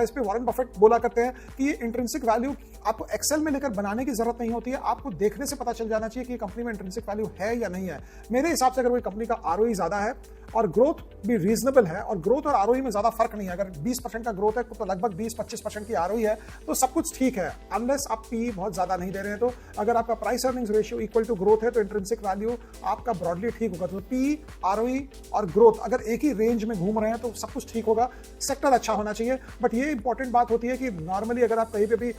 इस पे Warren Buffett बोला करते हैं कि ये इंट्रिंसिक वैल्यू आपको एक्सेल में लेकर बनाने की जरूरत नहीं होती है, आपको देखने से पता चल जाना चाहिए कि कंपनी में इंट्रिंसिक वैल्यू है या नहीं है। मेरे हिसाब से अगर कोई कंपनी का आरओई ज्यादा है और ग्रोथ भी रीजनेबल है, और ग्रोथ और आरओई में ज्यादा फर्क नहीं है, अगर 20% का ग्रोथ है तो लगभग 20-25% की आरओई है, तो सब कुछ ठीक है, अनलेस आप पी बहुत ज्यादा नहीं दे रहे हैं। तो अगर आपका price earnings ratio equal to growth है तो इंट्रिंसिक वैल्यू आपका ब्रॉडली ठीक होगा। तो पी, आरओई और ग्रोथ अगर एक ही रेंज में घूम रहे हैं तो सब कुछ ठीक होगा, सेक्टर अच्छा होना चाहिए। बट ये इंपॉर्टेंट बात होती है कि नॉर्मली अगर आप कहीं पे भी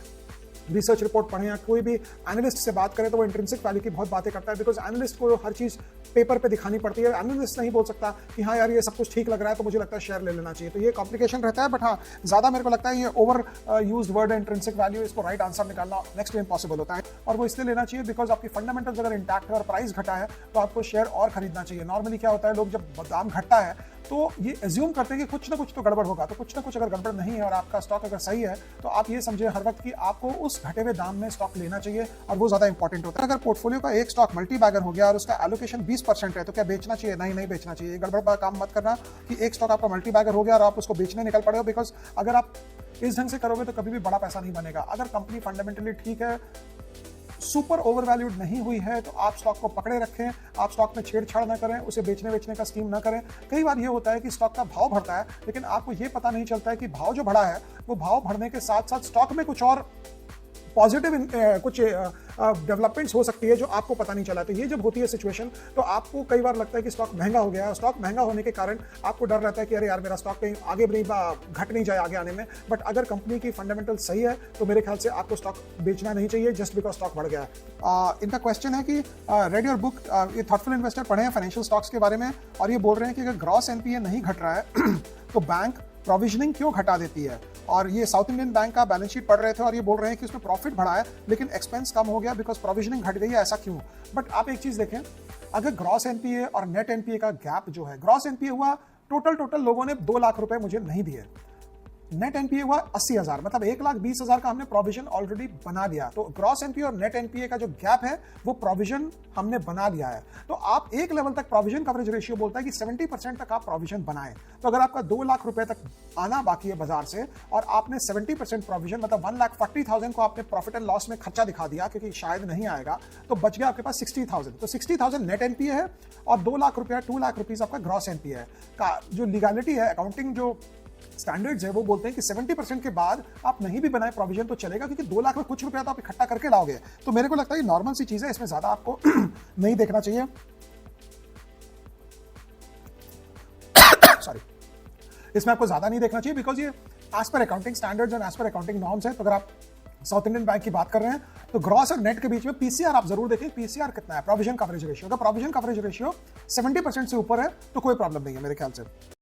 रिसर्च रिपोर्ट पढ़ें या कोई भी एनालिस्ट से बात करें तो वो इंट्रिंसिक वैल्यू की बहुत बातें करता है, बिकॉज एनालिस्ट को हर चीज पेपर पे दिखानी पड़ती है। एनालिस्ट नहीं बोल सकता कि हाँ यार ये सब कुछ ठीक लग रहा है तो मुझे लगता है शेयर ले लेना चाहिए, तो ये कॉम्प्लिकेशन रहता है। बट हाँ, ज्यादा मेरे को लगता है ये ओवर यूज्ड वर्ड है इंट्रिंसिक वैल्यू, इसको राइट आंसर निकालना नेक्स्ट टाइम पॉसिबल होता है, और वो इसलिए लेना चाहिए बिकॉज आपकी फंडामेंटल्स अगर इंटैक्ट है और प्राइस घटा है तो आपको शेयर और खरीदना चाहिए। नॉर्मली क्या होता है, लोग जब दाम घटता है तो ये एज्यूम करते हैं कि कुछ ना कुछ तो गड़बड़ होगा, तो कुछ ना कुछ अगर गड़बड़ नहीं है और आपका स्टॉक अगर सही है तो आप ये समझिए हर वक्त कि आपको उस घटे हुए दाम में स्टॉक लेना चाहिए, और वो ज्यादा इंपॉर्टेंट होता है। अगर पोर्टफोलियो का एक स्टॉक मल्टी बैगर हो गया और उसका एलोकेशन 20% है तो क्या बेचना चाहिए? नहीं बेचना चाहिए। गड़बड़ का काम मत करना कि एक स्टॉक आपका मल्टी बैगर हो गया और आप उसको बेचने निकल पड़े हो, बिकॉज अगर आप इस ढंग से करोगे तो कभी भी बड़ा पैसा नहीं बनेगा। अगर कंपनी फंडामेंटली ठीक है, सुपर ओवरवैल्यूड नहीं हुई है, तो आप स्टॉक को पकड़े रखें, आप स्टॉक में छेड़छाड़ ना करें, उसे बेचने का स्कीम ना करें। कई बार ये होता है कि स्टॉक का भाव बढ़ता है लेकिन आपको ये पता नहीं चलता है कि भाव जो बढ़ा है वो भाव बढ़ने के साथ साथ स्टॉक में कुछ और पॉजिटिव कुछ डेवलपमेंट्स हो सकती है जो आपको पता नहीं चला। तो ये जब होती है सिचुएशन तो आपको कई बार लगता है कि स्टॉक महंगा हो गया है, स्टॉक महंगा होने के कारण आपको डर रहता है कि अरे यार मेरा स्टॉक कहीं आगे नहीं घट नहीं जाए आगे आने में। बट अगर कंपनी की फंडामेंटल सही है तो मेरे ख्याल से आपको स्टॉक बेचना नहीं चाहिए जस्ट बिकॉज स्टॉक बढ़ गया है। इनका क्वेश्चन है कि रेड योर बुक, ये थॉटफुल इन्वेस्टर पढ़े हैं फाइनेंशियल स्टॉक्स के बारे में, और ये बोल रहे हैं कि अगर ग्रॉस एनपीए नहीं घट रहा है तो बैंक प्रोविजनिंग क्यों घटा देती है। और ये साउथ इंडियन बैंक का बैलेंस शीट पढ़ रहे थे और ये बोल रहे हैं कि उसमें प्रॉफिट बढ़ा है लेकिन एक्सपेंस कम हो गया बिकॉज प्रोविजनिंग घट गई है, ऐसा क्यों? बट आप एक चीज देखें, अगर ग्रॉस एनपीए और नेट एनपीए का गैप जो है, ग्रॉस एनपीए हुआ टोटल लोगों ने 2 लाख रुपए मुझे नहीं दिए, नेट एनपीए हुआ 80,000, मतलब 1,20,000 का हमने प्रोविजन ऑलरेडी बना लिया। तो ग्रॉस एनपीए और नेट एनपीए का जो गैप है वो प्रोविजन हमने बना लिया है। तो आप एक लेवल तक प्रोविजन कवरेज रेशियो बोलता है कि 70% तक आप प्रोविजन बनाएं। तो अगर आपका 2 लाख रुपए तक आना बाकी है बाजार से और आपने 70% प्रोविजन मतलब 1,40,000 को आपने प्रॉफिट एंड लॉस में खर्चा दिखा दिया क्योंकि शायद नहीं आएगा, तो बच गया आपके पास 60,000। तो 60,000 नेट एनपीए है और 2 लाख रुपया 2 लाख रुपीज आपका ग्रॉस एनपीए है। का जो लीगैलिटी है, अकाउंटिंग जो स्टैंडर्ड्स है वो बोलते हैं कि 70% के बाद आप नहीं भी बनाए प्रोविजन तो चलेगा, क्योंकि 2 लाख में कुछ रुपया तो आप इकट्ठा करके लाओगे। तो मेरे को लगता है ये नॉर्मल सी चीज है, इसमें ज्यादा आपको नहीं देखना चाहिए। सॉरी, इसमें आपको ज्यादा नहीं देखना चाहिए बिकॉज ये as per accounting standards and as per accounting norms है। तो अगर आप साउथ इंडियन बैंक की बात कर रहे हैं तो ग्रॉस और नेट के बीच में पीसीआर आप जरूर देखें, पीसीआर कितना है, प्रोविजन कवरेज रेशियो। अगर प्रोविजन कवरेज रेशियो 70% से ऊपर है तो कोई प्रॉब्लम नहीं है मेरे ख्याल से।